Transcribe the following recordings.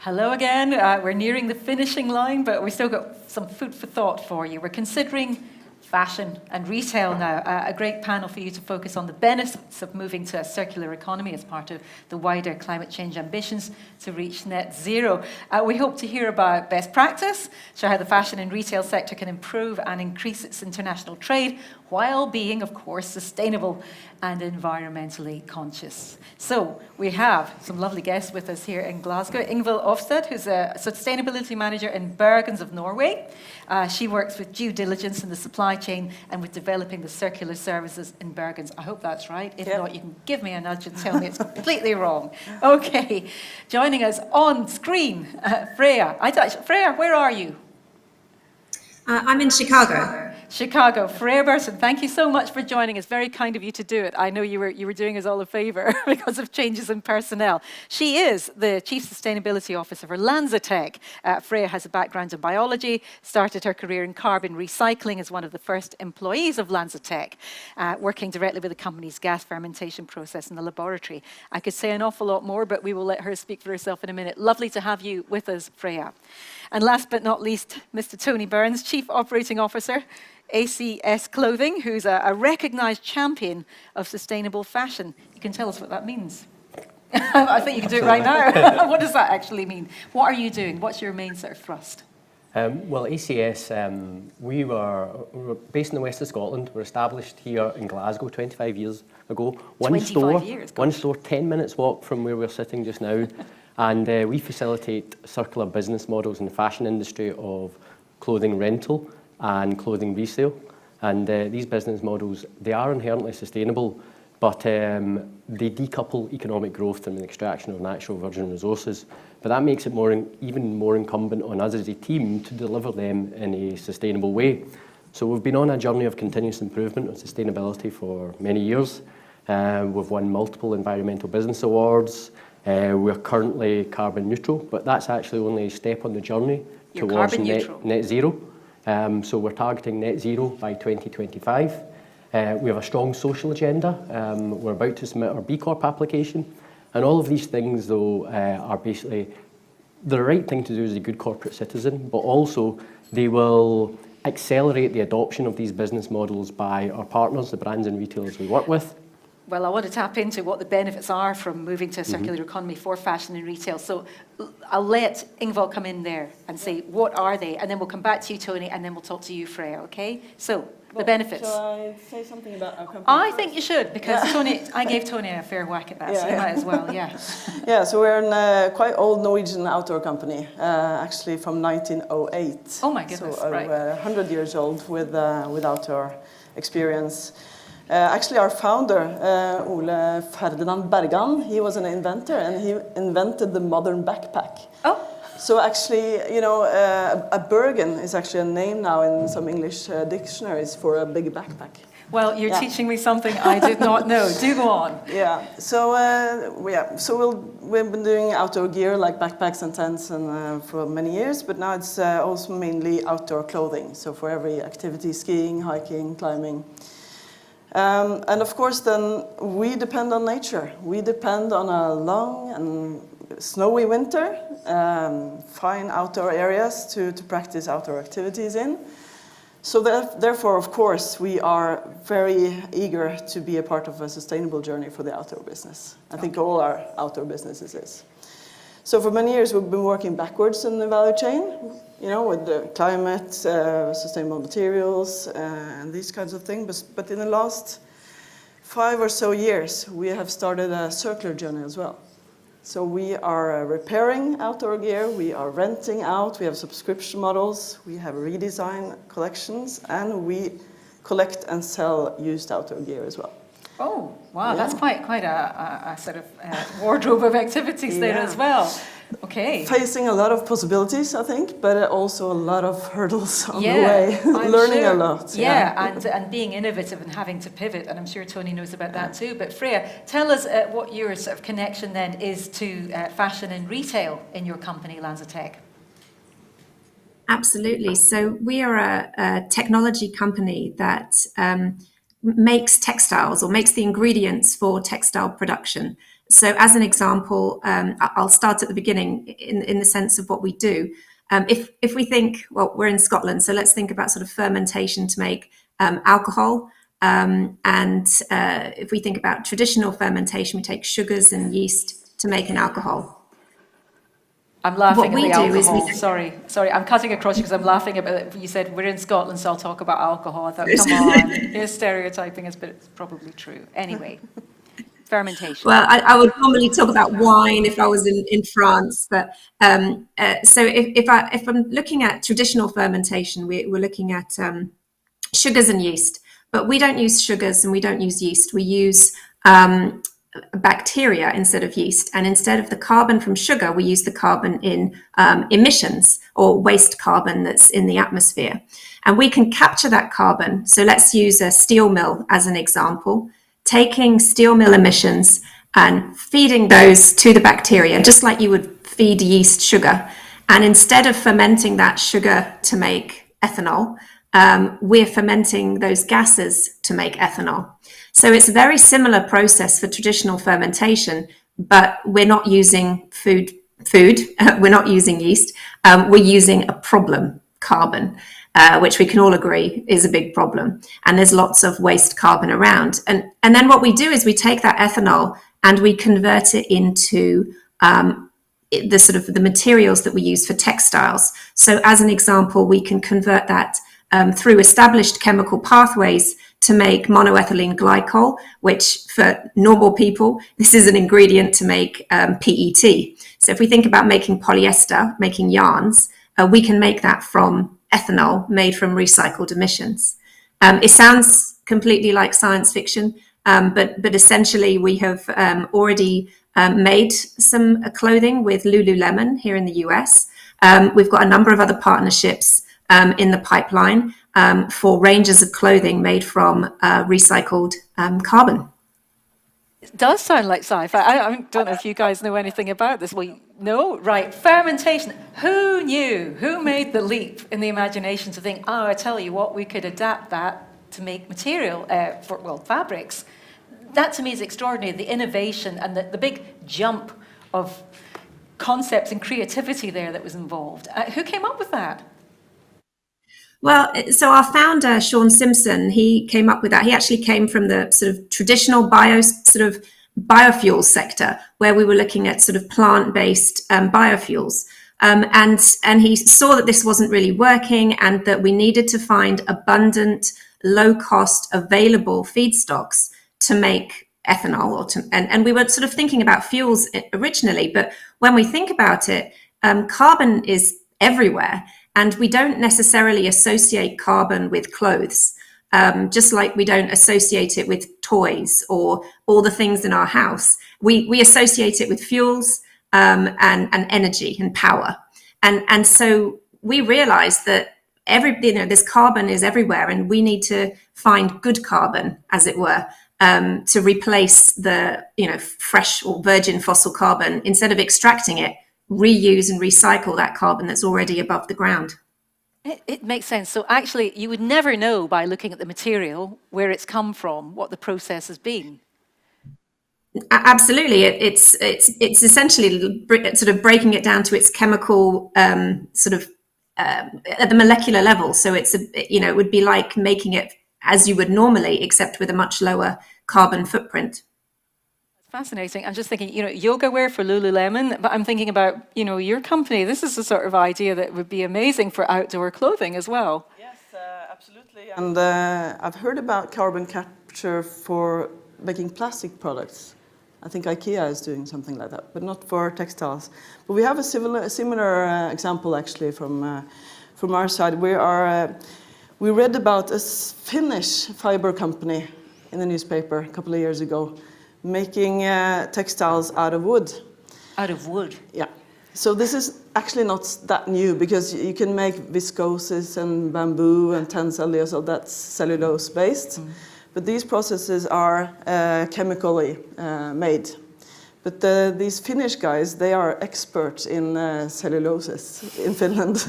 Hello again. We're nearing the finishing line, but we've still got some food for thought for you. We're considering fashion and retail now. A great panel for you to focus on the benefits of moving to a circular economy as part of the wider climate change ambitions to reach net zero. We hope to hear about best practice, show how the fashion and retail sector can improve and increase its international trade while being, of course, sustainable and environmentally conscious. So we have some lovely guests with us here in Glasgow. Ingvild Ofsted, who's a sustainability manager in Bergens of Norway. She works with due diligence in the supply chain and with developing the circular services in Bergens. I hope that's right. If not, you can give me a nudge and tell me it's completely wrong. Okay, joining us on screen, Freya. Freya, where are you? I'm in Chicago. Chicago. Freya Burton, thank you so much for joining us. Very kind of you to do it. I know you were doing us all a favour because of changes in personnel. She is the Chief Sustainability Officer for Lanza. Freya has a background in biology, started her career in carbon recycling as one of the first employees of Lanza, working directly with the company's gas fermentation process in the laboratory. I could say an awful lot more, but we will let her speak for herself in a minute. Lovely to have you with us, Freya. And last but not least, Mr. Tony Burns, Chief Operating Officer, ACS Clothing, who's a recognised champion of sustainable fashion. You can tell us what that means. I think you can do it right now. What does that actually mean? What are you doing? What's your main sort of thrust? Well, ACS, we were based in the west of Scotland. We're established here in Glasgow 25 years ago. One store, 10 minutes walk from where we're sitting just now. And we facilitate circular business models in the fashion industry of clothing rental and clothing resale. And these business models, they are inherently sustainable, but they decouple economic growth from the extraction of natural virgin resources. But that makes it even more incumbent on us as a team to deliver them in a sustainable way. So we've been on a journey of continuous improvement of sustainability for many years. We've won multiple environmental business awards. We're currently carbon neutral, but that's actually only a step on the journey towards net zero. So we're targeting net zero by 2025. We have a strong social agenda. We're about to submit our B Corp application. And all of these things, though, are basically the right thing to do as a good corporate citizen, but also they will accelerate the adoption of these business models by our partners, the brands and retailers we work with. Well, I want to tap into what the benefits are from moving to a circular economy for fashion and retail. So I'll let Ingvild come in there and say, what are they? And then we'll come back to you, Tony, and then we'll talk to you, Freya, okay? So, the benefits. Shall I say something about our company? I think you should, because I gave Tony a fair whack at that, so you might as well, Yeah, so we're a quite old Norwegian outdoor company, actually from 1908. Oh my goodness, so, right. 100 years old with outdoor experience. Actually, our founder, Ole Ferdinand Bergan, he was an inventor and he invented the modern backpack. Oh. So actually, you know, a Bergen is actually a name now in some English dictionaries for a big backpack. Well, you're teaching me something I did not know. Do go on. Yeah. So we've been doing outdoor gear like backpacks and tents and for many years, but now it's also mainly outdoor clothing. So for every activity, skiing, hiking, climbing. And of course, then we depend on nature. We depend on a long and snowy winter, fine outdoor areas to practice outdoor activities in. So therefore, of course, we are very eager to be a part of a sustainable journey for the outdoor business. I think all our outdoor businesses is. So for many years, we've been working backwards in the value chain, you know, with the climate, sustainable materials, and these kinds of things. But in the last 5 or so years, we have started a circular journey as well. So we are repairing outdoor gear, we are renting out, we have subscription models, we have redesign collections, and we collect and sell used outdoor gear as well. Oh, wow, that's quite a sort of wardrobe of activities there as well. Okay. Facing a lot of possibilities, I think, but also a lot of hurdles on the way. Learning a lot. And being innovative and having to pivot, and I'm sure Tony knows about that too. But Freya, tell us what your sort of connection then is to fashion and retail in your company, Lanza. Absolutely. So we are a technology company that makes textiles or makes the ingredients for textile production. So as an example, I'll start at the beginning in the sense of what we do. If we think, well, we're in Scotland, so let's think about sort of fermentation to make alcohol. If we think about traditional fermentation, we take sugars and yeast to make an alcohol. I'm laughing at the alcohol. Sorry, I'm cutting across you because I'm laughing about it. You said we're in Scotland, so I'll talk about alcohol. I thought, come on, you're stereotyping us, but it's probably true. Anyway, fermentation. Well, I would normally talk about wine if I was in France, but so if I'm looking at traditional fermentation, we're looking at sugars and yeast, but we don't use sugars and we don't use yeast. We use bacteria instead of yeast, and instead of the carbon from sugar, we use the carbon in emissions or waste carbon that's in the atmosphere, and we can capture that carbon. So let's use a steel mill as an example, taking steel mill emissions and feeding those to the bacteria, just like you would feed yeast sugar. And instead of fermenting that sugar to make ethanol, we're fermenting those gases to make ethanol. So it's a very similar process for traditional fermentation, but we're not using food. We're not using yeast. We're using a problem, carbon, which we can all agree is a big problem. And there's lots of waste carbon around. And then what we do is we take that ethanol and we convert it into the materials that we use for textiles. So as an example, we can convert that through established chemical pathways to make monoethylene glycol, which for normal people, this is an ingredient to make PET. So if we think about making polyester, making yarns, we can make that from ethanol made from recycled emissions. It sounds completely like science fiction, but essentially we have already made some clothing with Lululemon here in the US. We've got a number of other partnerships in the pipeline for ranges of clothing made from recycled carbon. It does sound like sci-fi. I don't know if you guys know anything about this. Well, no? Right. Fermentation. Who knew? Who made the leap in the imagination to think, I tell you what, we could adapt that to make material for fabrics. That to me is extraordinary, the innovation and the big jump of concepts and creativity there that was involved. Who came up with that? Well, so our founder, Sean Simpson, he came up with that. He actually came from the sort of traditional biofuel sector, where we were looking at sort of plant-based biofuels. And he saw that this wasn't really working and that we needed to find abundant, low-cost, available feedstocks to make ethanol. And we were sort of thinking about fuels originally, but when we think about it, carbon is everywhere. And we don't necessarily associate carbon with clothes, just like we don't associate it with toys or all the things in our house. We associate it with fuels and energy and power. And so we realized that this carbon is everywhere, and we need to find good carbon, as it were, to replace the fresh or virgin fossil carbon. Instead of extracting it, reuse and recycle that carbon that's already above the ground. It makes sense. So actually, you would never know by looking at the material where it's come from, what the process has been. Absolutely, it's essentially sort of breaking it down to its chemical at the molecular level. So it would be like making it as you would normally, except with a much lower carbon footprint. Fascinating. I'm just thinking, yoga wear for Lululemon, but I'm thinking about, your company. This is the sort of idea that would be amazing for outdoor clothing as well. Yes, absolutely. And I've heard about carbon capture for making plastic products. I think IKEA is doing something like that, but not for textiles. But we have a similar example actually from our side. We read about a Finnish fiber company in the newspaper a couple of years ago, making textiles out of wood. Out of wood? Yeah. So this is actually not that new, because you can make viscoses and bamboo and tencel, so that's cellulose-based. Mm. But these processes are chemically made. But these Finnish guys, they are experts in celluloses in Finland.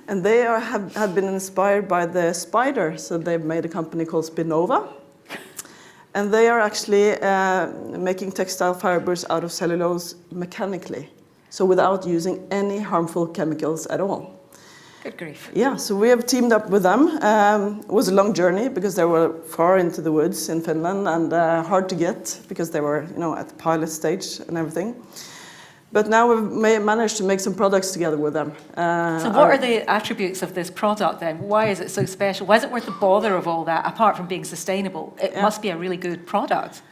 And they have been inspired by the spider, so they've made a company called Spinnova. And they are actually making textile fibers out of cellulose mechanically, so without using any harmful chemicals at all. Good grief. Yeah, so we have teamed up with them. It was a long journey because they were far into the woods in Finland and hard to get because they were, at the pilot stage and everything. But now we've managed to make some products together with them. So what are the attributes of this product then? Why is it so special? Why is it worth the bother of all that, apart from being sustainable? It must be a really good product.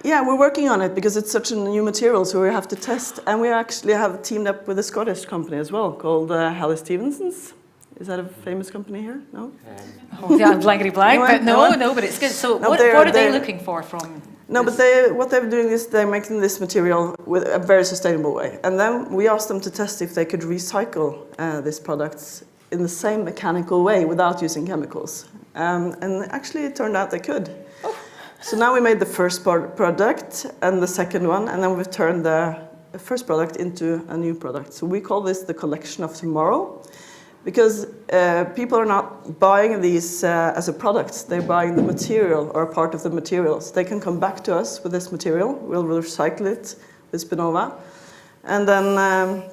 Yeah, we're working on it because it's such a new material, so we have to test. And we actually have teamed up with a Scottish company as well called Hallie Stevenson's. Is that a famous company here? No? Yeah, I'm blankety blank, but no, but it's good. So what are they looking for from... No, but what they're doing is they're making this material with a very sustainable way. And then we asked them to test if they could recycle these products in the same mechanical way without using chemicals. And actually it turned out they could. Oh. So now we made the first product and the second one, and then we've turned the first product into a new product. So we call this the collection of tomorrow. Because people are not buying these as a product, they're buying the material or a part of the materials. They can come back to us with this material, we'll recycle it with Spinnova, and then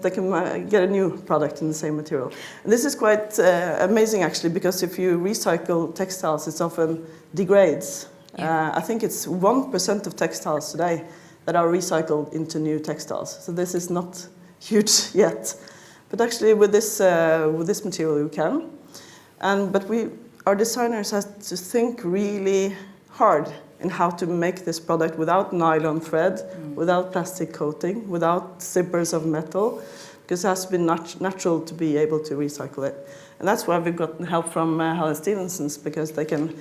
they can get a new product in the same material. And this is quite amazing actually, because if you recycle textiles, it often degrades. Yeah. I think it's 1% of textiles today that are recycled into new textiles. So this is not huge yet. But actually, with this material, you can. But our designers have to think really hard in how to make this product without nylon thread, without plastic coating, without zippers of metal, because it has to be natural to be able to recycle it. And that's why we've gotten help from Hallie Stevenson's, because they can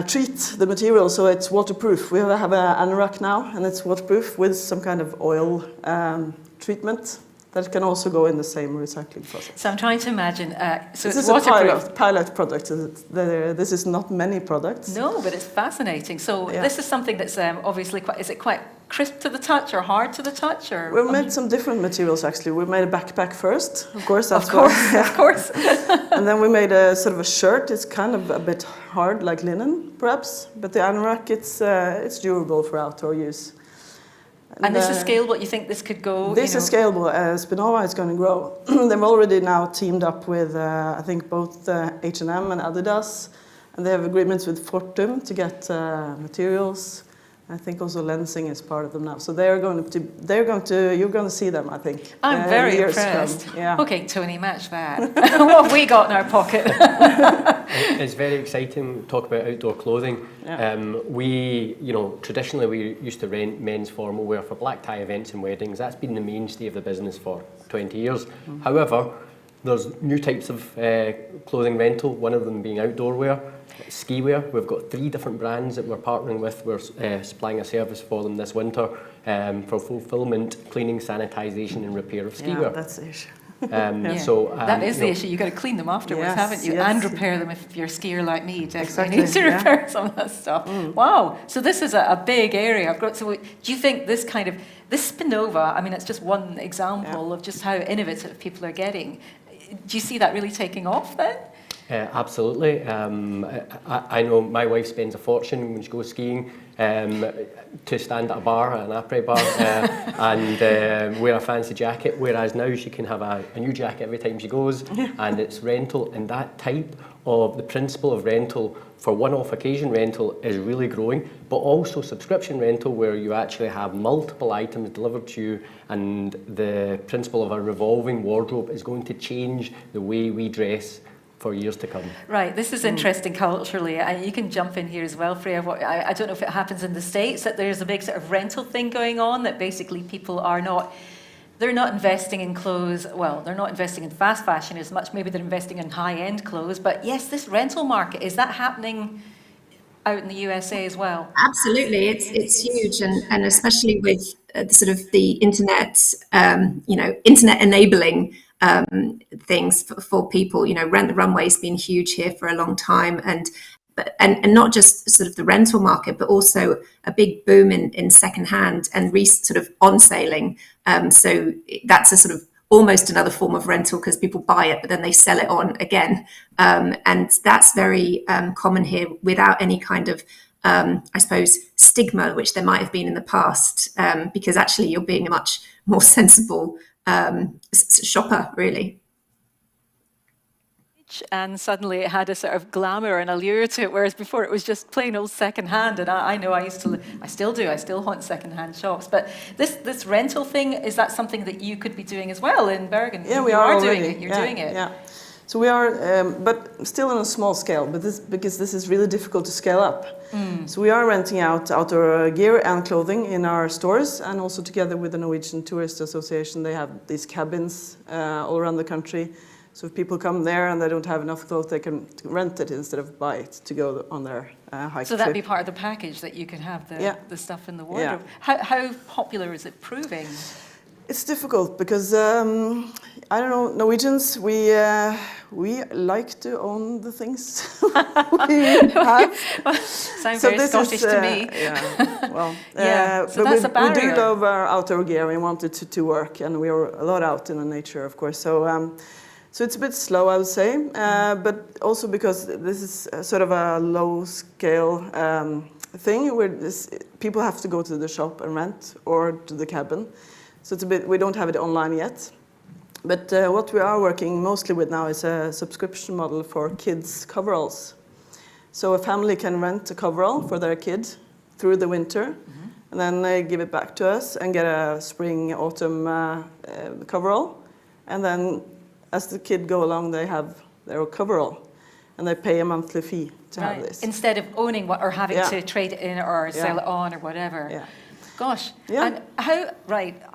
treat the material so it's waterproof. We have an anorak now, and it's waterproof with some kind of oil treatment that can also go in the same recycling process. So I'm trying to imagine, so this it's is waterproof. a pilot product. This is not many products. No, but it's fascinating. So this is something that's obviously is it quite crisp to the touch or hard to the touch? Or We've made some different materials actually. We made a backpack first, of course. Of course. And then we made a sort of a shirt. It's kind of a bit hard, like linen, perhaps. But the anorak, it's durable for outdoor use. And this is scalable? You think this could go? This is scalable. Spinnova is going to grow. They've already now teamed up with, I think, both H&M and Adidas. And they have agreements with Fortum to get materials. I think also Lensing is part of them now. So you're going to see them, I think. I'm very impressed. Yeah. Okay, Tony, match that. What have we got in our pocket? It's very exciting to talk about outdoor clothing. Yeah. Traditionally we used to rent men's formal wear for black tie events and weddings. That's been the mainstay of the business for 20 years. Mm-hmm. However, there's new types of clothing rental, one of them being outdoor wear. Ski wear, we've got 3 different brands that we're partnering with. We're supplying a service for them this winter for fulfillment, cleaning, sanitisation and repair of ski wear. That's the issue. That is the issue. You've got to clean them afterwards, haven't you? And repair them if you're a skier like me. Definitely need to repair some of that stuff. Wow. So this is a big area of growth. So do you think this Spinnova, I mean, it's just one example of just how innovative people are getting. Do you see that really taking off then? Absolutely. I know my wife spends a fortune when she goes skiing to stand at a bar, an après bar, and wear a fancy jacket, whereas now she can have a new jacket every time she goes, and it's rental. And that type of the principle of rental for one-off occasion rental is really growing, but also subscription rental where you actually have multiple items delivered to you, and the principle of a revolving wardrobe is going to change the way we dress for years to come. Right, this is interesting culturally, and you can jump in here as well, Freya. I don't know if it happens in the States, that there's a big sort of rental thing going on, that basically people are they're not investing in clothes, well, they're not investing in fast fashion as much, maybe they're investing in high-end clothes, but yes, this rental market, is that happening out in the USA as well? Absolutely, it's huge, and especially with the internet, internet enabling things for people. Rent the Runway's been huge here for a long time, and not just sort of the rental market, but also a big boom in secondhand and on sailing. So that's a sort of almost another form of rental, because people buy it but then they sell it on again, and that's very common here without any kind of I suppose, stigma which there might have been in the past, because actually you're being a much more sensible shopper, really. And suddenly it had a sort of glamour and allure to it, whereas before it was just plain old secondhand. And I know I still do, I still haunt secondhand shops. But this rental thing, is that something that you could be doing as well in Bergen? Yeah, we are already. doing it. You're doing it. Yeah. So we are, but still on a small scale, because this is really difficult to scale up. So we are renting out outdoor gear and clothing in our stores, and also together with the Norwegian Tourist Association, they have these cabins all around the country. So if people come there and they don't have enough clothes, they can rent it instead of buy it to go on their hike. So that'd be part of the package, that you can have the stuff in the wardrobe. Yeah. How popular is it proving? It's difficult because I don't know, Norwegians, we like to own the things we have. Sounds very Scottish to me. Yeah, well, so but that's a barrier. we do love our outdoor gear. We want it to work, and we are a lot out in the nature, of course. So it's a bit slow, I would say, but also because this is sort of a low-scale thing where people have to go to the shop and rent, or to the cabin. So it's a bit, we don't have it online yet. But what we are working mostly with now is a subscription model for kids' coveralls. So a family can rent a coverall for their kid through the winter, and then they give it back to us and get a spring, autumn coverall. And then as the kid go along, they have their coverall, and they pay a monthly fee to have this. Instead of owning what, or having to trade it in or sell it on or whatever. Yeah. Gosh. Yeah. And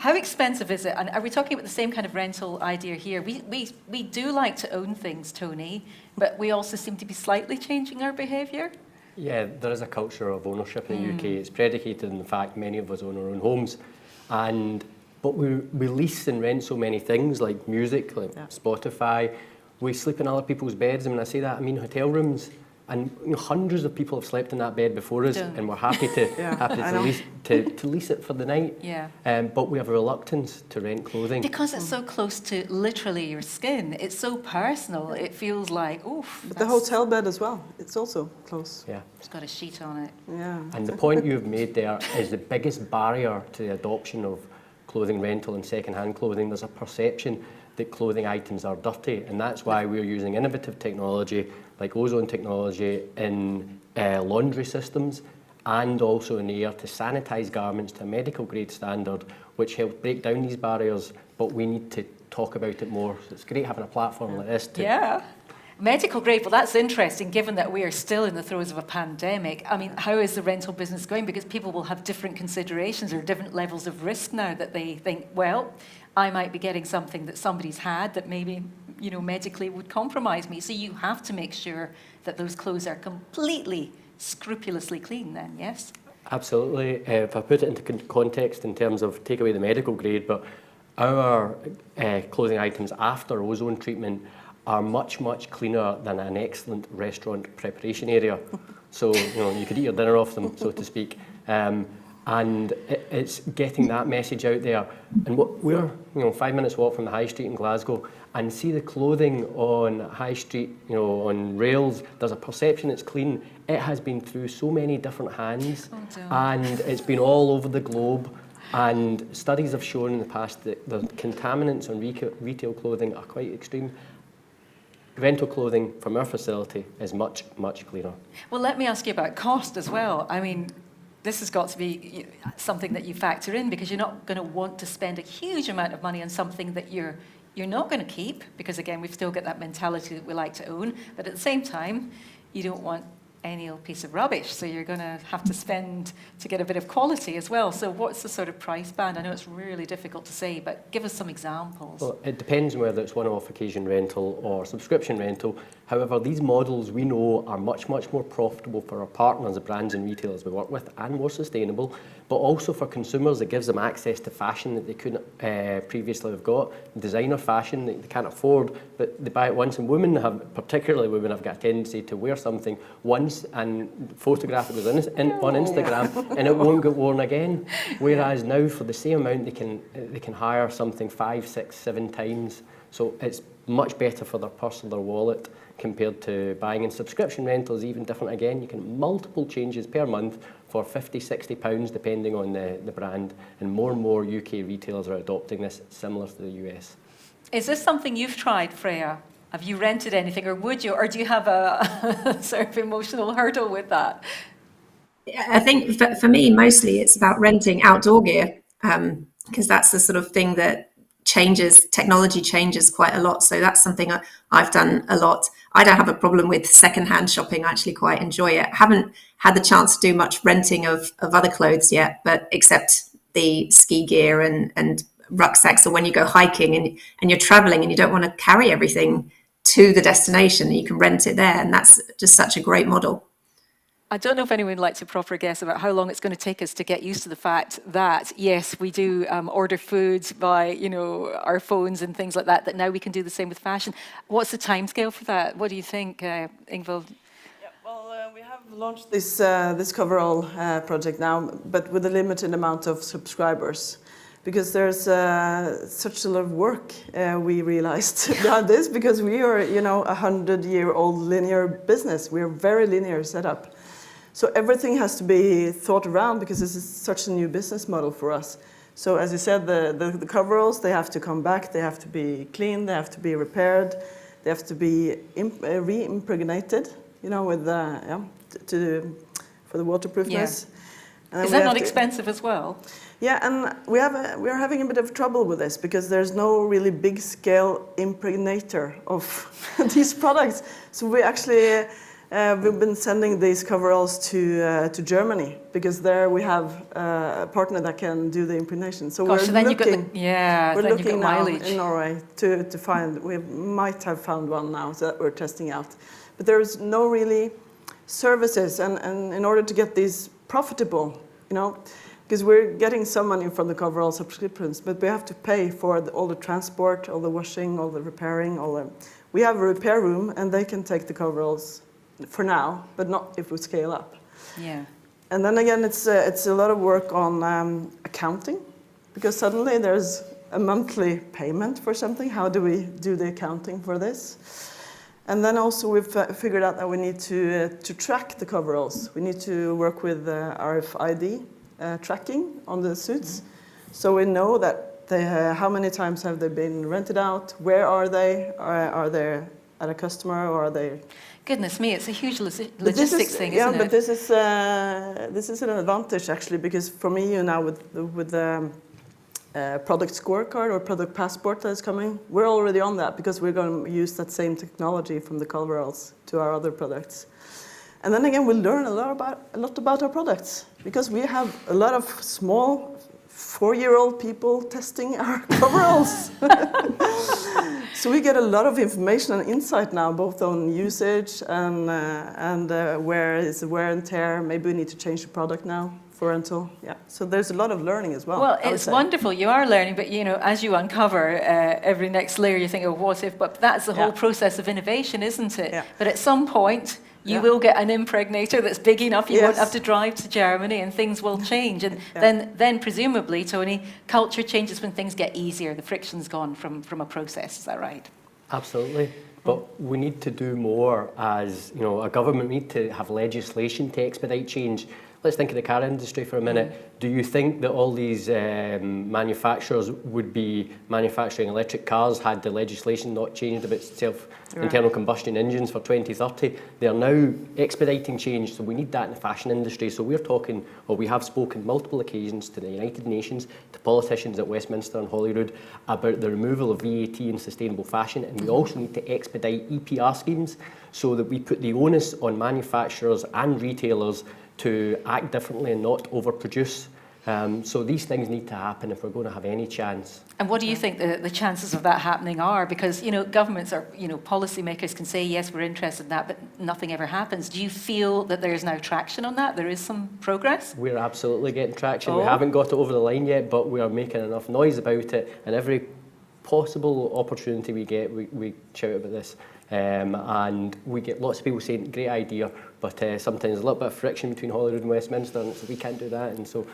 how expensive is it? And are we talking about the same kind of rental idea here? We do like to own things, Tony, but we also seem to be slightly changing our behaviour. Yeah, there is a culture of ownership in the UK. It's predicated on the fact many of us own our own homes, but we lease and rent so many things like music, like Spotify. We sleep in other people's beds, and when I say that, I mean hotel rooms. And hundreds of people have slept in that bed before us, and we're happy to lease it for the night. Yeah. But we have a reluctance to rent clothing because it's so close to literally your skin. It's so personal. It feels like oof. But the hotel bed as well. It's also close. Yeah. It's got a sheet on it. Yeah. And the point you've made there is the biggest barrier to the adoption of clothing rental and second-hand clothing. There's a perception that clothing items are dirty, and that's why we're using innovative technology like ozone technology in laundry systems, and also in the air to sanitise garments to a medical grade standard, which helps break down these barriers, but we need to talk about it more. So it's great having a platform like this. Medical grade, well that's interesting given that we are still in the throes of a pandemic. I mean, how is the rental business going? Because people will have different considerations or different levels of risk now that they think, well, I might be getting something that somebody's had that maybe, medically would compromise me. So you have to make sure that those clothes are completely, scrupulously clean then, yes? Absolutely. If I put it into context in terms of take away the medical grade, but our clothing items after ozone treatment are much, much cleaner than an excellent restaurant preparation area. So, you could eat your dinner off them, so to speak. And it's getting that message out there. And we're 5 minutes walk from the high street in Glasgow, and see the clothing on high street, on rails. There's a perception it's clean. It has been through so many different hands, and it's been all over the globe. And studies have shown in the past that the contaminants on retail clothing are quite extreme. Rental clothing from our facility is much, much cleaner. Well, let me ask you about cost as well. I mean, this has got to be something that you factor in, because you're not going to want to spend a huge amount of money on something that you're not going to keep, because again, we've still got that mentality that we like to own, but at the same time, you don't want any old piece of rubbish, so you're going to have to spend to get a bit of quality as well. So what's the sort of price band? I know it's really difficult to say, but give us some examples. Well, it depends on whether it's one-off occasion rental or subscription rental. However, these models we know are much, much more profitable for our partners, the brands and retailers we work with, and more sustainable, but also for consumers. It gives them access to fashion that they couldn't previously have got, designer fashion that they can't afford, but they buy it once. And particularly women, have got a tendency to wear something once and photograph it on Instagram, and it won't get worn again. Whereas now, for the same amount, they can hire something 5, 6, 7 times. So it's much better for their purse or their wallet. compared to buying in subscription rentals, even different again. You can have multiple changes per month for £50, £60 depending on the brand, and more UK retailers are adopting this, similar to the US. Is this something you've tried, Freya? Have you rented anything, or would you, or do you have a sort of emotional hurdle with that? I think for me, mostly it's about renting outdoor gear, because that's the sort of thing that technology changes quite a lot. So that's something I've done a lot. I don't have a problem with secondhand shopping. I actually quite enjoy it. I haven't had the chance to do much renting of other clothes yet, but except the ski gear and rucksacks, or when you go hiking and you're traveling and you don't want to carry everything to the destination, you can rent it there. And that's just such a great model. I don't know if anyone would like to proffer a guess about how long it's going to take us to get used to the fact that, yes, we do order foods by, our phones and things like that, that now we can do the same with fashion. What's the timescale for that? What do you think, Ingvild? Yeah, well, we have launched this coverall project now, but with a limited amount of subscribers. Because there's such a lot of work we realized behind this, because we are, a 100-year-old linear business. We're very linear setup. So everything has to be thought around, because this is such a new business model for us. So as you said, the coveralls, they have to come back, they have to be cleaned, they have to be repaired, they have to be re-impregnated, with for the waterproofness. Yeah. Is that not expensive as well? Yeah, and we are having a bit of trouble with this, because there's no really big scale impregnator of these products. So we actually we've been sending these coveralls to Germany, because there we have a partner that can do the impregnation. So we're looking now in Norway to find. We might have found one now, so that we're testing out. But there's no really services, and in order to get these profitable, because we're getting some money from the coverall subscriptions, but we have to pay for all the transport, all the washing, all the repairing, we have a repair room, and they can take the coveralls for now, but not if we scale up. Yeah. And then again, it's a lot of work on accounting, because suddenly there's a monthly payment for something. How do we do the accounting for this? And then also we've figured out that we need to track the coveralls. We need to work with RFID tracking on the suits, so we know that how many times have they been rented out, where are they, are they at a customer, or are they... Goodness me, it's a huge logistics thing, isn't it? Yeah, but this is an advantage, actually, because for me, now with the product scorecard or product passport that is coming, we're already on that, because we're going to use that same technology from the coveralls to our other products. And then again, we'll learn a lot about our products, because we have a lot of small 4-year-old people testing our coveralls. So we get a lot of information and insight now, both on usage and where is the wear and tear. Maybe we need to change the product now for rental. Yeah. So there's a lot of learning as well. Well, it's wonderful. You are learning, but as you uncover every next layer, you think, oh, what if? But that's the whole process of innovation, isn't it? Yeah. But at some point, you will get an impregnator that's big enough, you won't have to drive to Germany, and things will change. And then presumably, Tony, culture changes when things get easier. The friction's gone from a process. Is that right? Absolutely. But we need to do more as, a government. We need to have legislation to expedite change. Let's think of the car industry for a minute. Do you think that all these manufacturers would be manufacturing electric cars had the legislation not changed about internal combustion engines for 2030? They are now expediting change, so we need that in the fashion industry. So we're talking, or we have spoken multiple occasions to the United Nations, to politicians at Westminster and Holyrood about the removal of VAT in sustainable fashion, and we also need to expedite EPR schemes so that we put the onus on manufacturers and retailers to act differently and not overproduce. So these things need to happen if we're going to have any chance. And what do you think the chances of that happening are? Because, governments or, policymakers can say, yes, we're interested in that, but nothing ever happens. Do you feel that there is now traction on that? There is some progress? We're absolutely getting traction. We haven't got it over the line yet, but we are making enough noise about it. And every possible opportunity we get, we shout about this. And we get lots of people saying, great idea, but sometimes a little bit of friction between Holyrood and Westminster, and so we can't do that. And so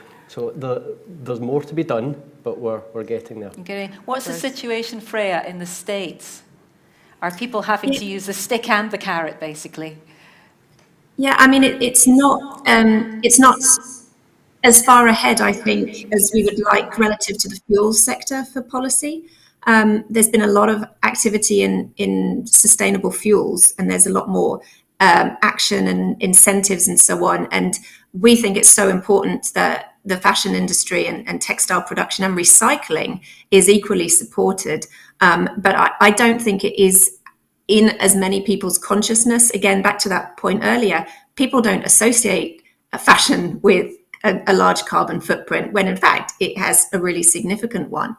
there's more to be done, but we're getting there. Okay. What's the situation, Freya, in the States? Are people having to use the stick and the carrot, basically? Yeah, I mean, it's not as far ahead, I think, as we would like relative to the fuels sector for policy. There's been a lot of activity in sustainable fuels, and there's a lot more action and incentives and so on. And we think it's so important that the fashion industry and textile production and recycling is equally supported. But I don't think it is in as many people's consciousness. Again, back to that point earlier, people don't associate fashion with a large carbon footprint, when in fact it has a really significant one.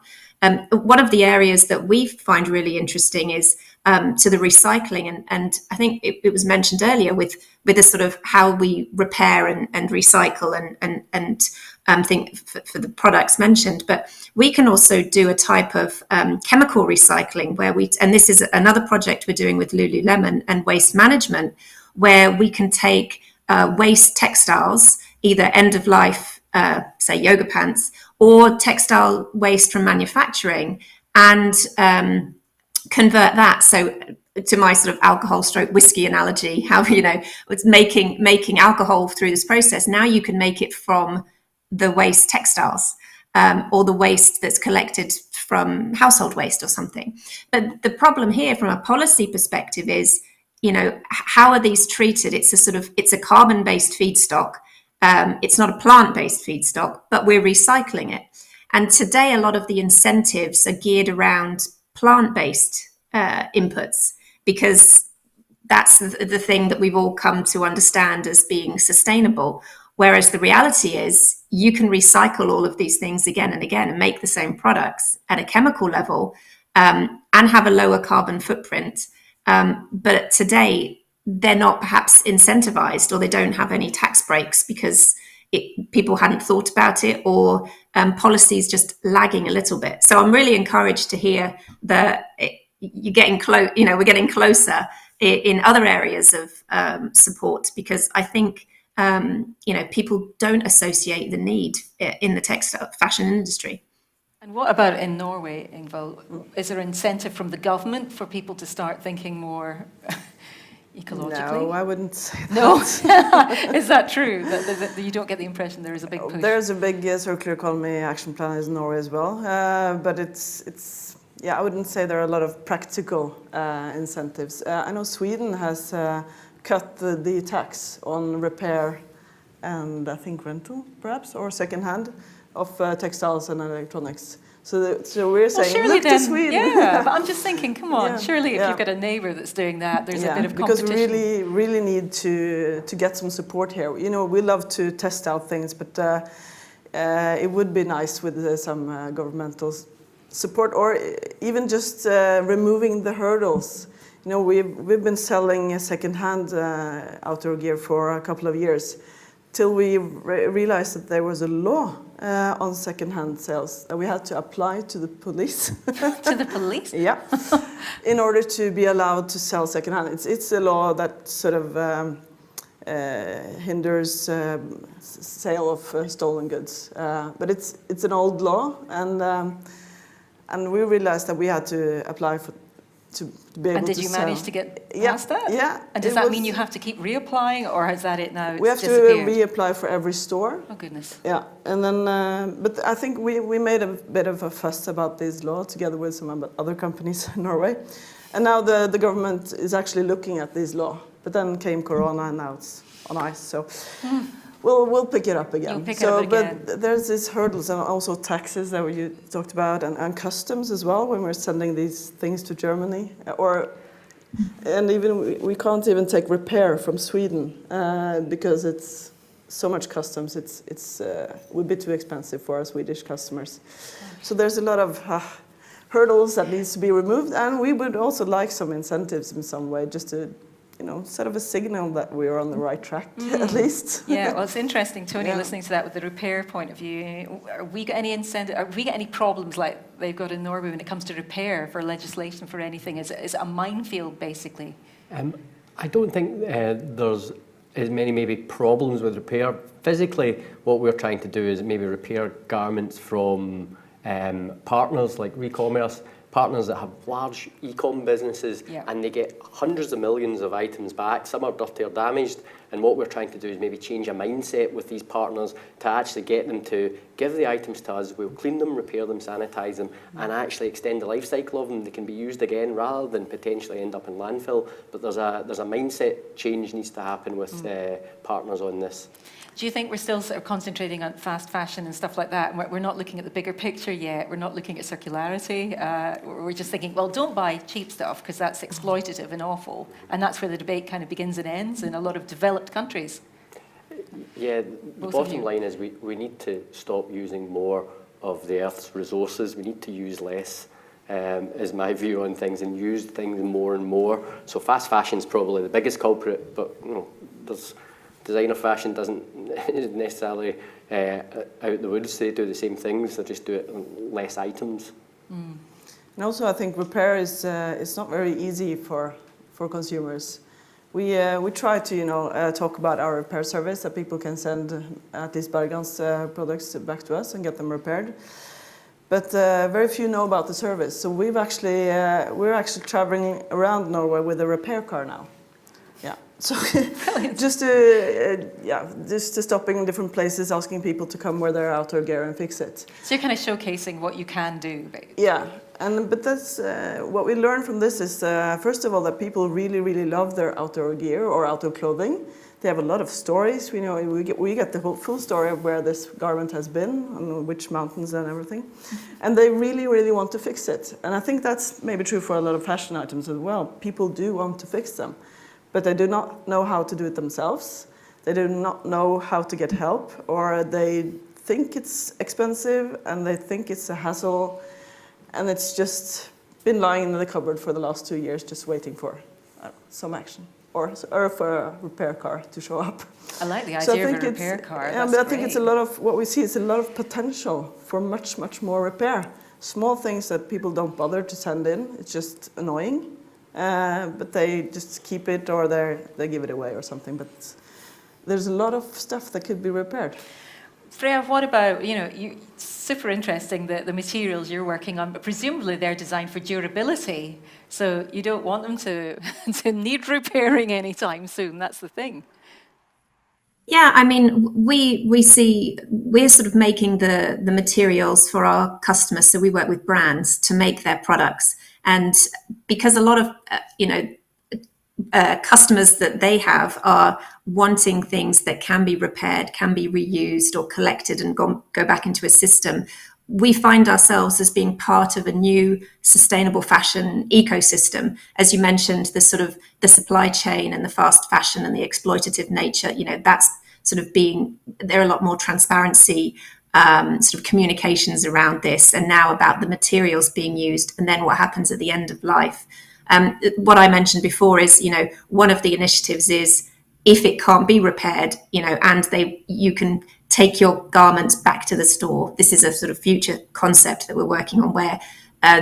One of the areas that we find really interesting is to the recycling, and I think it was mentioned earlier with the sort of how we repair and recycle and think for the products mentioned, but we can also do a type of chemical recycling where and this is another project we're doing with Lululemon and waste management, where we can take waste textiles, either end of life, say yoga pants, or textile waste from manufacturing, and convert that. So to my sort of alcohol stroke whiskey analogy, how, it's making alcohol through this process. Now you can make it from the waste textiles, or the waste that's collected from household waste or something. But the problem here from a policy perspective is, how are these treated? It's a carbon-based feedstock. It's not a plant-based feedstock, but we're recycling it. And today, a lot of the incentives are geared around plant-based inputs, because that's the thing that we've all come to understand as being sustainable. Whereas the reality is you can recycle all of these things again and again and make the same products at a chemical level, and have a lower carbon footprint. But today, they're not perhaps incentivized, or they don't have any tax breaks because people hadn't thought about it, or policy is just lagging a little bit. So I'm really encouraged to hear that you're getting close. We're getting closer in other areas of support, because I think people don't associate the need in the textile fashion industry. And what about in Norway, Ingvild? Is there incentive from the government for people to start thinking more ecologically? No, I wouldn't say that. No? Is that true? That you don't get the impression there is a big push? There's a big circular economy action plan in Norway as well, but it's I wouldn't say there are a lot of practical incentives. I know Sweden has cut the tax on repair and I think rental, perhaps, or second-hand of textiles and electronics. So we're saying, look to Sweden. Yeah, but I'm just thinking, come on, surely if you've got a neighbour that's doing that, there's a bit of competition. Because we really need to get some support here. We love to test out things, but it would be nice with some governmental support, or even just removing the hurdles. We've been selling second-hand outdoor gear for a couple of years, till we realized that there was a law on second-hand sales that we had to apply to the police. To the police? Yeah, in order to be allowed to sell second-hand. It's a law that sort of hinders sale of stolen goods. But it's an old law, and we realized that we had to apply to be able to sell. And did you manage to get past that? Yeah. And does that mean you have to keep reapplying, or is that it now? We have to reapply for every store. Oh, goodness. Yeah, and then, but I think we made a bit of a fuss about this law together with some other companies in Norway. And now the government is actually looking at this law. But then came Corona, and now it's on ice. So we'll pick it up again. You'll pick it up again. But there's these hurdles, and also taxes that you talked about, and customs as well, when we're sending these things to Germany. And even we can't even take repair from Sweden because it's so much customs. It would be too expensive for our Swedish customers. So there's a lot of hurdles that needs to be removed, and we would also like some incentives in some way, just to sort of a signal that we're on the right track, at least. Yeah, well, it's interesting, Tony, listening to that with the repair point of view. Are we got any incentive? Are we got any problems like they've got in Norway when it comes to repair for legislation for anything? Is it a minefield, basically? I don't think there's as many maybe problems with repair. Physically, what we're trying to do is maybe repair garments from partners like re-commerce partners that have large e-com businesses, Yeah. and they get hundreds of millions of items back. Some are dirty or damaged, and what we're trying to do is maybe change a mindset with these partners to actually get them to give the items to us. We'll clean them, repair them, sanitize them, and actually extend the life cycle of them. They can be used again rather than potentially end up in landfill. But there's a mindset change needs to happen with partners on this. Do you think we're still sort of concentrating on fast fashion and stuff like that? We're not looking at the bigger picture yet. We're not looking at circularity. We're just thinking, well, don't buy cheap stuff because that's exploitative and awful. And that's where the debate kind of begins and ends in a lot of developed countries. Yeah, the bottom line is we need to stop using more of the Earth's resources. We need to use less, is my view on things, and use things more and more. So fast fashion is probably the biggest culprit, but there's designer fashion doesn't necessarily out the woods. They do the same things, they just do it on less items. And also I think repair is it's not very easy for consumers. We try to talk about our repair service that people can send at least Bergans products back to us and get them repaired. But very few know about the service. So we're actually traveling around Norway with a repair car now. Yeah. So just to stopping in different places, asking people to come wear their outdoor gear and fix it. So you're kind of showcasing what you can do. Yeah, but that's what we learned from this is first of all that people really, really love their outdoor gear or outdoor clothing. They have a lot of stories. We get the full story of where this garment has been, on which mountains and everything, and they really, really want to fix it. And I think that's maybe true for a lot of fashion items as well. People do want to fix them, but they do not know how to do it themselves. They do not know how to get help, or they think it's expensive and they think it's a hassle, and it's just been lying in the cupboard for the last 2 years just waiting for some action or for a repair car to show up. I like the idea of a repair car. Yeah, but I think it's a lot of, what we see is a lot of potential for much, much more repair. Small things that people don't bother to send in, it's just annoying. But they just keep it or they give it away or something. But there's a lot of stuff that could be repaired. Freya, what about, super interesting, the materials you're working on, but presumably they're designed for durability. So you don't want them to need repairing anytime soon. That's the thing. Yeah, I mean, we're sort of making the materials for our customers. So we work with brands to make their products. And because a lot of, customers that they have are wanting things that can be repaired, can be reused or collected and go back into a system, we find ourselves as being part of a new sustainable fashion ecosystem. As you mentioned, the sort of the supply chain and the fast fashion and the exploitative nature, that's sort of there are a lot more transparency, sort of communications around this, and now about the materials being used and then what happens at the end of life. What I mentioned before is, one of the initiatives is if it can't be repaired, and you can take your garments back to the store. This is a sort of future concept that we're working on where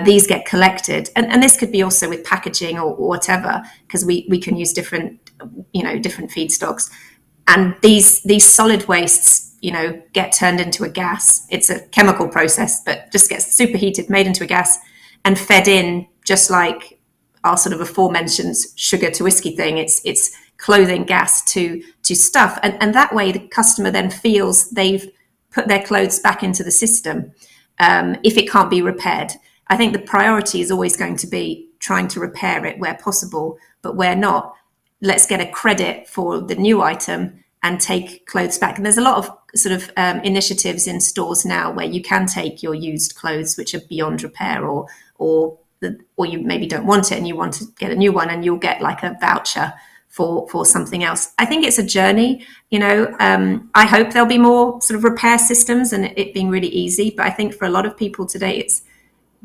these get collected. And this could be also with packaging or whatever, because we can use different feedstocks. And these solid wastes, get turned into a gas. It's a chemical process, but just gets superheated, made into a gas and fed in, just like our sort of aforementioned sugar to whiskey thing. It's clothing gas to stuff. And that way the customer then feels they've put their clothes back into the system if it can't be repaired. I think the priority is always going to be trying to repair it where possible, but where not, let's get a credit for the new item and take clothes back. And there's a lot of sort of initiatives in stores now where you can take your used clothes, which are beyond repair, or you maybe don't want it and you want to get a new one, and you'll get like a voucher for something else. I think it's a journey, I hope there'll be more sort of repair systems and it being really easy. But I think for a lot of people today, it's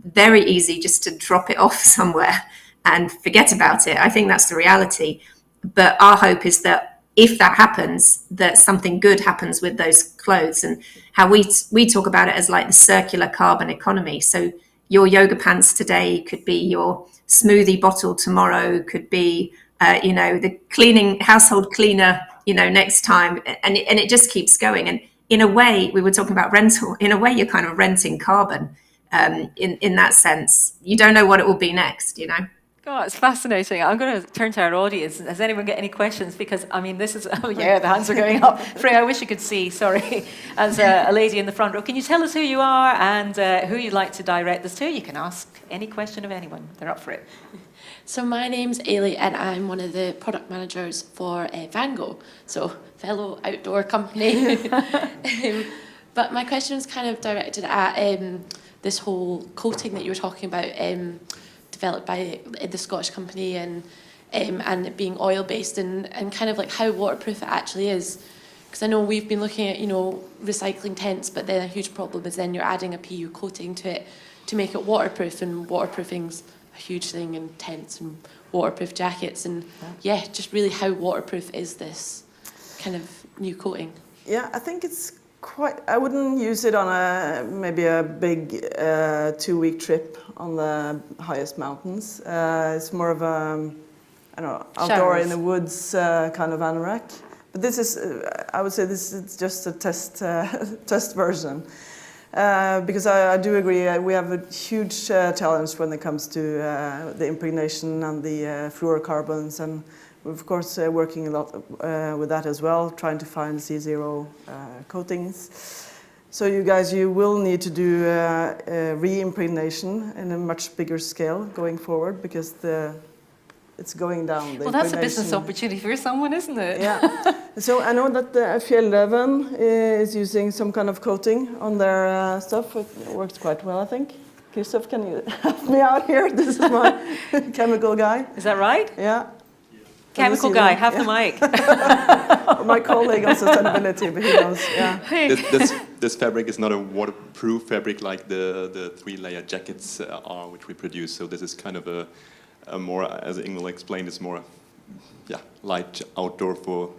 very easy just to drop it off somewhere and forget about it. I think that's the reality. But our hope is that if that happens, that something good happens with those clothes. And how we talk about it as like the circular carbon economy. So your yoga pants today could be your smoothie bottle tomorrow, could be, the cleaning household cleaner, next time. And it just keeps going. And in a way, we were talking about rental, in a way, you're kind of renting carbon, in that sense. You don't know what it will be next, you know. God, it's fascinating. I'm going to turn to our audience. Has anyone got any questions? Because, I mean, this is, oh yeah, the hands are going up. Freya, I wish you could see, sorry, as a lady in the front row. Can you tell us who you are and who you'd like to direct this to? You can ask any question of anyone. They're up for it. So my name's Ailey and I'm one of the product managers for Van Gogh, so fellow outdoor company. But my question is kind of directed at this whole coating that you were talking about, developed by the Scottish company and it being oil-based and kind of like how waterproof it actually is. Because I know we've been looking at, you know, recycling tents, but then a huge problem is then you're adding a PU coating to it to make it waterproof, and waterproofing's a huge thing in tents and waterproof jackets. And yeah, just really how waterproof is this kind of new coating? Yeah, I think it's quite, I wouldn't use it on maybe a big 2-week trip on the highest mountains. It's more of a, I don't know, outdoor in the woods kind of anorak. But this is, I would say this is just a test version. Because I do agree, we have a huge challenge when it comes to the impregnation and the fluorocarbons, and we're of course working a lot with that as well, trying to find C0 coatings. So you guys, you will need to do re-impregnation in a much bigger scale going forward, because it's going down. Well, that's a business opportunity for someone, isn't it? Yeah. So I know that Fjellreven is using some kind of coating on their stuff. It works quite well, I think. Christoph, can you help me out here? This is my chemical guy. Is that right? Yeah. Chemical guy, have the mic. My colleague on sustainability, but he knows. Yeah. This fabric is not a waterproof fabric like the 3-layer jackets are, which we produce. So this is kind of a more, as Ingvild explained, it's more, light outdoor for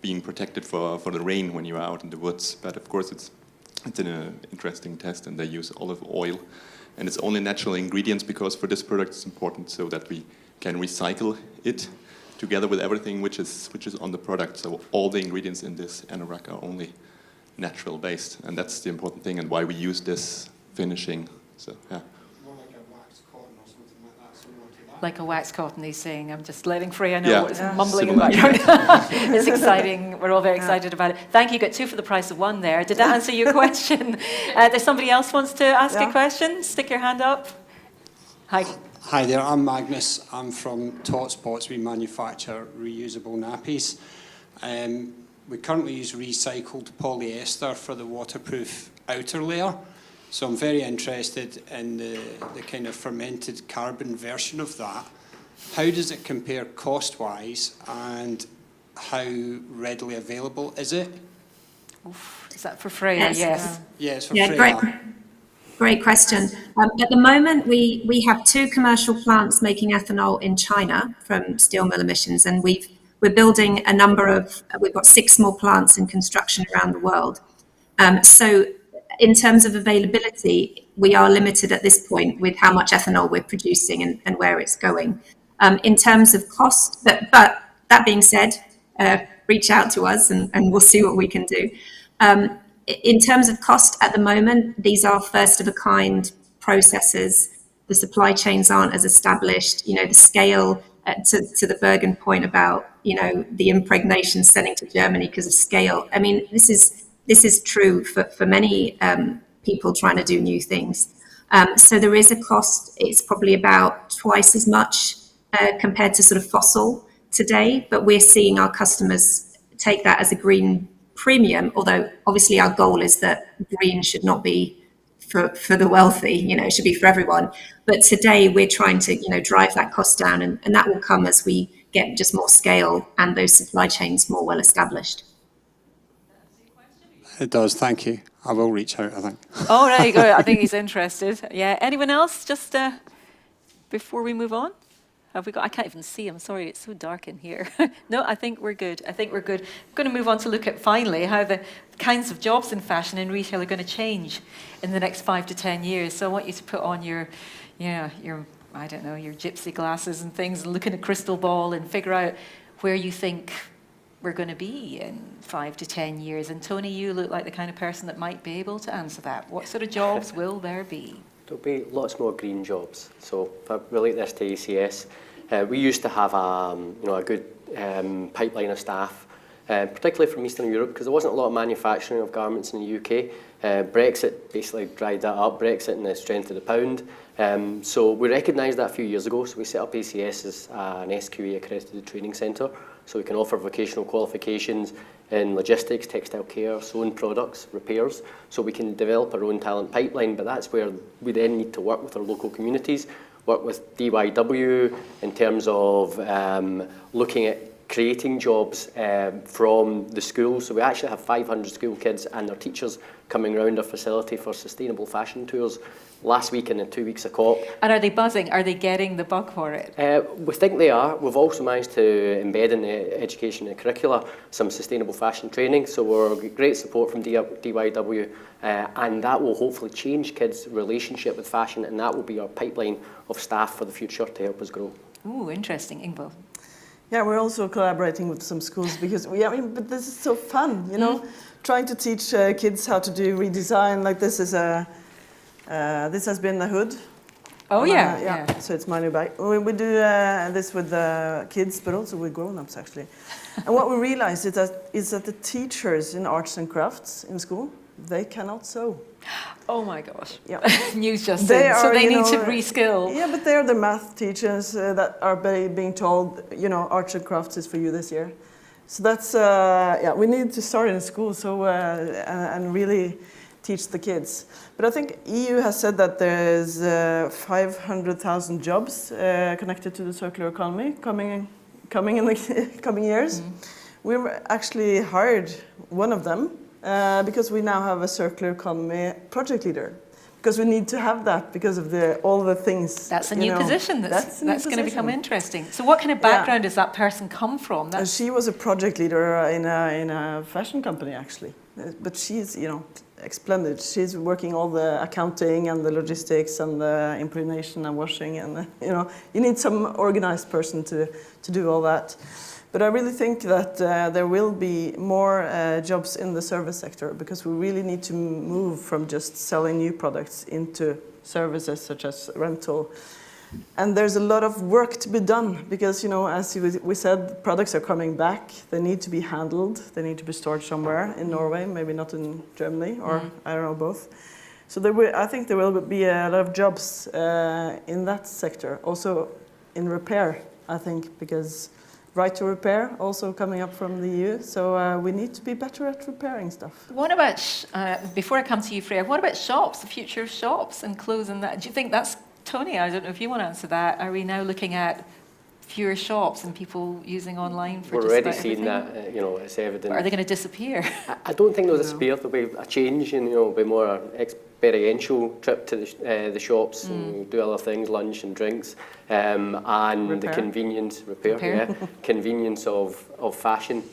being protected for the rain when you're out in the woods. But of course, it's an interesting test, and they use olive oil, and it's only natural ingredients, because for this product it's important so that we can recycle it together with everything which is on the product. So all the ingredients in this anorak are only natural based, and that's the important thing, and why we use this finishing. So yeah. Like a wax cotton, he's saying. I'm just letting Freya know what's mumbling in the Similar. background. It's exciting. We're all very excited about it. Thank you. Got 2 for the price of 1 there. Did that answer your question? There's somebody else wants to ask a question? Stick your hand up. Hi. Hi there, I'm Magnus. I'm from Totspots. We manufacture reusable nappies. We currently use recycled polyester for the waterproof outer layer. So I'm very interested in the kind of fermented carbon version of that. How does it compare cost-wise, and how readily available is it? Oof, is that for Freya? Yes. Yeah, it's for Freya. Great question. At the moment, we have 2 commercial plants making ethanol in China from steel mill emissions, and we're building a number of, we've got 6 more plants in construction around the world. So in terms of availability, we are limited at this point with how much ethanol we're producing and where it's going. In terms of cost, but that being said, reach out to us and we'll see what we can do. In terms of cost at the moment, these are first of a kind processes. The supply chains aren't as established. You know, the scale to the Bergen point about, you know, the impregnation sending to Germany because of scale. I mean, this is true for many people trying to do new things. So there is a cost. It's probably about twice as much compared to sort of fossil today, but we're seeing our customers take that as a green premium, although obviously our goal is that green should not be for the wealthy, you know, it should be for everyone. But today we're trying to, you know, drive that cost down, and that will come as we get just more scale and those supply chains more well established. It does, thank you. I will reach out, I think. Oh, there you go. I think he's interested. Yeah. Anyone else? Just before we move on? Have we got? I can't even see. I'm sorry. It's so dark in here. No, I think we're good. I'm going to move on to look at finally how the kinds of jobs in fashion and retail are going to change in the next 5 to 10 years. So I want you to put on your I don't know, your gypsy glasses and things, and look in a crystal ball and figure out where you think we're going to be in 5 to 10 years? And Tony, you look like the kind of person that might be able to answer that. What sort of jobs will there be? There'll be lots more green jobs. So if I relate this to ACS, we used to have a good pipeline of staff, particularly from Eastern Europe, because there wasn't a lot of manufacturing of garments in the UK. Brexit basically dried that up, Brexit and the strength of the pound. So we recognised that a few years ago, so we set up ACS as an SQA accredited training centre, so we can offer vocational qualifications in logistics, textile care, sewn products, repairs, so we can develop our own talent pipeline, but that's where we then need to work with our local communities, work with DYW in terms of looking at creating jobs from the schools. So we actually have 500 school kids and their teachers coming around our facility for sustainable fashion tours last week and in 2 weeks of COP. And are they buzzing? Are they getting the bug for it? We think they are. We've also managed to embed in the education and curricula some sustainable fashion training. So we're great support from DYW and that will hopefully change kids' relationship with fashion, and that will be our pipeline of staff for the future to help us grow. Ooh, interesting. Ingvild. Yeah, we're also collaborating with some schools because but this is so fun, you know, trying to teach kids how to do redesign. Like this has been the hood. Oh yeah. So it's my new bag. We do this with kids, but also with grown-ups actually. And what we realized is that the teachers in arts and crafts in school, they cannot sew. Oh my gosh. Yeah. News just in. So they need to reskill. Yeah, but they're the math teachers that are being told, arts and crafts is for you this year. So that's, we need to start in school and really teach the kids. But I think EU has said that there's 500,000 jobs connected to the circular economy coming in the coming years. We've actually hired one of them because we now have a circular economy project leader. Because we need to have that because of all the things. That's a new position. That's going to become interesting. So what kind of background does that person come from? She was a project leader in a fashion company actually. But she's, splendid. She's working all the accounting and the logistics and the impregnation and washing and you need some organized person to do all that. But I really think that there will be more jobs in the service sector because we really need to move from just selling new products into services such as rental. And there's a lot of work to be done because, as we said, products are coming back. They need to be handled. They need to be stored somewhere in Norway, maybe not in Germany, or I don't know, both. So I think there will be a lot of jobs in that sector. Also in repair, I think, because right to repair also coming up from the EU. So we need to be better at repairing stuff. What about, before I come to you, Freya, what about shops, the future of shops and clothes and that? Do you think that's, Tony, I don't know if you want to answer that. Are we now looking at fewer shops and people using online for We're just already about seeing everything? that, it's evident. Or are they going to disappear? I don't think they'll disappear. There'll be a change and, it'll be more an experiential trip to the shops and do other things, lunch and drinks, and repair. The convenience, convenience of fashion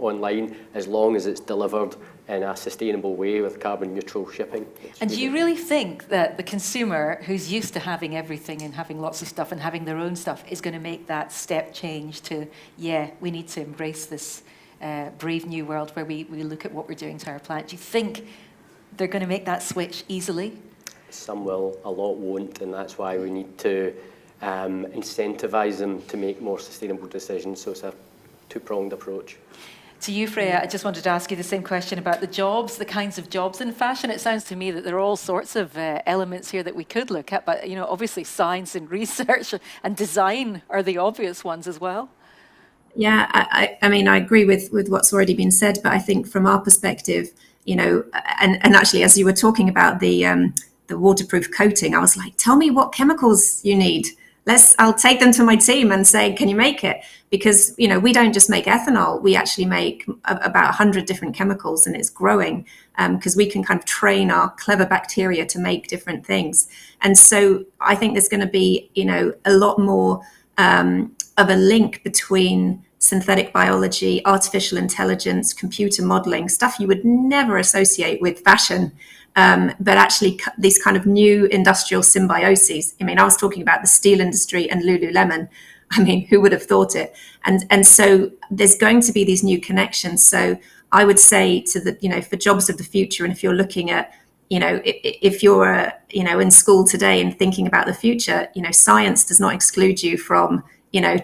online, as long as it's delivered in a sustainable way with carbon neutral shipping. And do you really think that the consumer who's used to having everything and having lots of stuff and having their own stuff is going to make that step change to, we need to embrace this brave new world where we look at what we're doing to our planet? Do you think they're going to make that switch easily? Some will, a lot won't, and that's why we need to incentivise them to make more sustainable decisions. So it's a two-pronged approach. To you, Freya, I just wanted to ask you the same question about the jobs, the kinds of jobs in fashion. It sounds to me that there are all sorts of elements here that we could look at, but obviously science and research and design are the obvious ones as well. Yeah, I mean, I agree with what's already been said, but I think from our perspective, and actually, as you were talking about the waterproof coating, I was like, tell me what chemicals you need. I'll take them to my team and say, can you make it? Because, we don't just make ethanol, we actually make about 100 different chemicals, and it's growing because we can kind of train our clever bacteria to make different things. And so I think there's going to be, a lot more of a link between synthetic biology, artificial intelligence, computer modeling, stuff you would never associate with fashion. But actually these kind of new industrial symbioses. I mean, I was talking about the steel industry and Lululemon. I mean, who would have thought it? And so there's going to be these new connections. So I would say to the, for jobs of the future, and if you're looking at, if you're, in school today and thinking about the future, science does not exclude you from,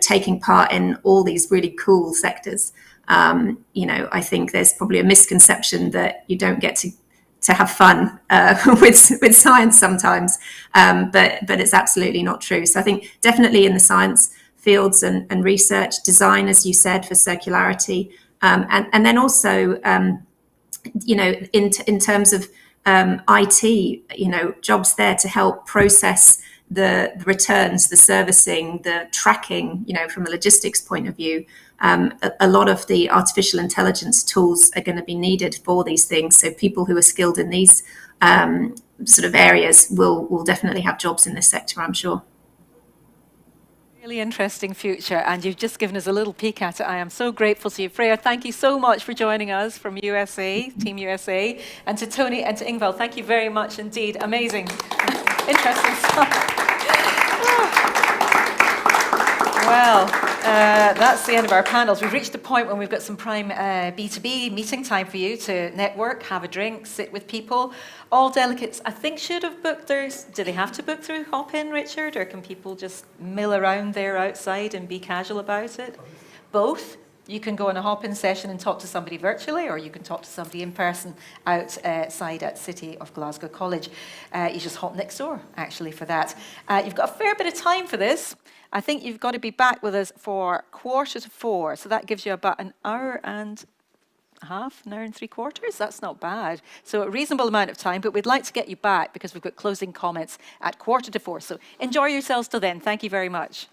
taking part in all these really cool sectors. I think there's probably a misconception that you don't get to have fun with science sometimes, but it's absolutely not true. So I think definitely in the science fields and research, design, as you said, for circularity, and then also, in terms of IT, jobs there to help process the returns, the servicing, the tracking, from a logistics point of view. A lot of the artificial intelligence tools are going to be needed for these things. So people who are skilled in these sort of areas will definitely have jobs in this sector, I'm sure. Really interesting future, and you've just given us a little peek at it. I am so grateful to you. Freya, thank you so much for joining us from USA, Team USA, and to Tony and to Ingvild, thank you very much indeed. Amazing, interesting stuff. Well, that's the end of our panels. We've reached the point when we've got some prime B2B meeting time for you to network, have a drink, sit with people. All delegates, I think, should have booked theirs. Do they have to book through Hop-In, Richard, or can people just mill around there outside and be casual about it? Both. You can go on a Hop-In session and talk to somebody virtually, or you can talk to somebody in person outside at City of Glasgow College. You just hop next door, actually, for that. You've got a fair bit of time for this. I think you've got to be back with us for 3:45, so that gives you about an hour and a half, an hour and 3/4. That's not bad. So a reasonable amount of time, but we'd like to get you back because we've got closing comments at 3:45. So enjoy yourselves till then. Thank you very much.